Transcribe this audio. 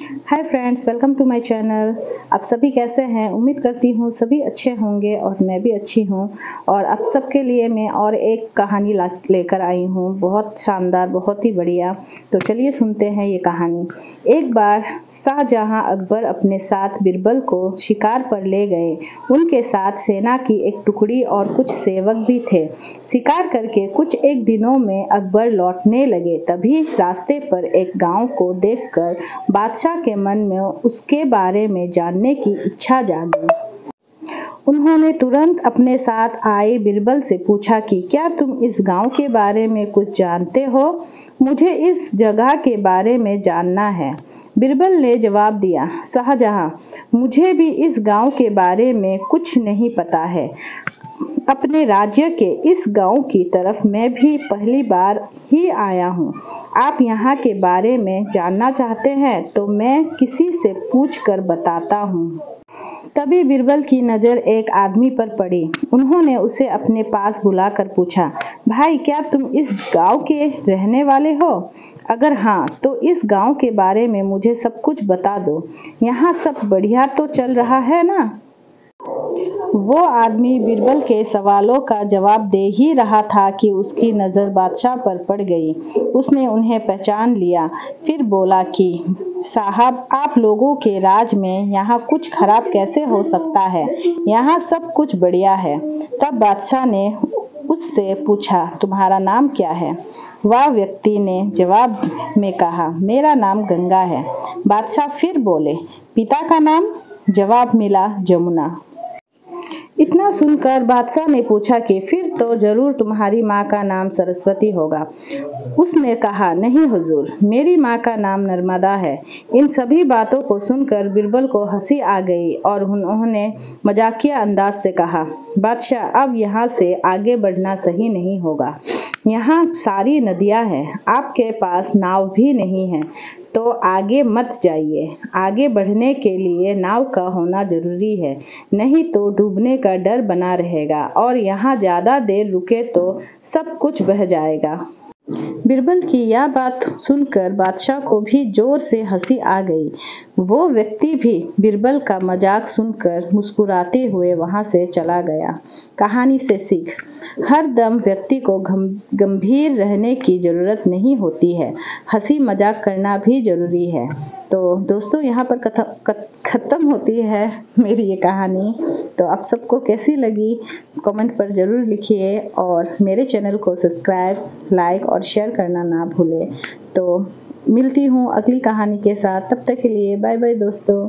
Hi friends, welcome to my channel. आप सभी कैसे हैं? उम्मीद करती हूँ सभी अच्छे होंगे और मैं भी अच्छी हूँ। और आप सबके लिए मैं और एक कहानी लेकर आई हूँ, बहुत शानदार, बहुत ही बढ़िया। तो चलिए सुनते हैं ये कहानी। एक बार शाहजहां अकबर अपने साथ बीरबल को शिकार पर ले गए। उनके साथ सेना की एक टुकड़ी और कुछ सेवक भी थे। शिकार करके कुछ एक दिनों में अकबर लौटने लगे, तभी रास्ते पर एक गांव को देखकर बादशाह के मन में उसके बारे में जानने की इच्छा जागी। उन्होंने तुरंत अपने साथ आए बीरबल से पूछा कि क्या तुम इस गांव के बारे में कुछ जानते हो? मुझे इस जगह के बारे में जानना है। बीरबल ने जवाब दिया, शाहजहां, मुझे भी इस गांव के बारे में कुछ नहीं पता है। अपने राज्य के इस गांव की तरफ मैं भी पहली बार ही आया हूँ। आप यहाँ के बारे में जानना चाहते हैं तो मैं किसी से पूछ कर बताता हूँ। तभी बीरबल की नज़र एक आदमी पर पड़ी। उन्होंने उसे अपने पास बुलाकर पूछा, भाई, क्या तुम इस गांव के रहने वाले हो? अगर हाँ, तो इस गांव के बारे में मुझे सब कुछ बता दो। यहाँ सब बढ़िया तो चल रहा है ना? वो आदमी बीरबल के सवालों का जवाब दे ही रहा था कि उसकी नज़र बादशाह पर पड़ गई। उसने उन्हें पहचान लिया, फिर बोला कि साहब, आप लोगों के राज में यहाँ कुछ खराब कैसे हो सकता है? यहाँ सब कुछ बढ़िया है। तब बादशाह ने उससे पूछा, तुम्हारा नाम क्या है? वह व्यक्ति ने जवाब में कहा, मेरा नाम गंगा है। बादशाह फिर बोले, पिता का नाम? जवाब मिला, जमुना। इतना सुनकर बादशाह ने पूछा कि फिर तो जरूर तुम्हारी माँ का नाम सरस्वती होगा। उसने कहा, नहीं हुजूर, मेरी माँ का नाम नर्मदा है। इन सभी बातों को सुनकर बीरबल को हंसी आ गई और उन्होंने मजाकिया अंदाज से कहा, बादशाह, अब यहाँ से आगे बढ़ना सही नहीं होगा। यहाँ सारी नदियाँ हैं, आपके पास नाव भी नहीं है, तो आगे मत जाइए। आगे बढ़ने के लिए नाव का होना जरूरी है, नहीं तो डूबने का डर बना रहेगा और यहाँ ज़्यादा देर रुके तो सब कुछ बह जाएगा। बीरबल की यह बात सुनकर बादशाह को भी जोर से हंसी आ गई। वो व्यक्ति भी बीरबल का मजाक सुनकर मुस्कुराते हुए वहां से चला गया। कहानी से सीख, हर दम व्यक्ति को गंभीर रहने की जरूरत नहीं होती है, हंसी मजाक करना भी जरूरी है। तो दोस्तों, यहाँ पर खत्म होती है मेरी ये कहानी। तो आप सबको कैसी लगी कमेंट पर ज़रूर लिखिए और मेरे चैनल को सब्सक्राइब, लाइक और शेयर करना ना भूलें। तो मिलती हूँ अगली कहानी के साथ, तब तक के लिए बाय बाय दोस्तों।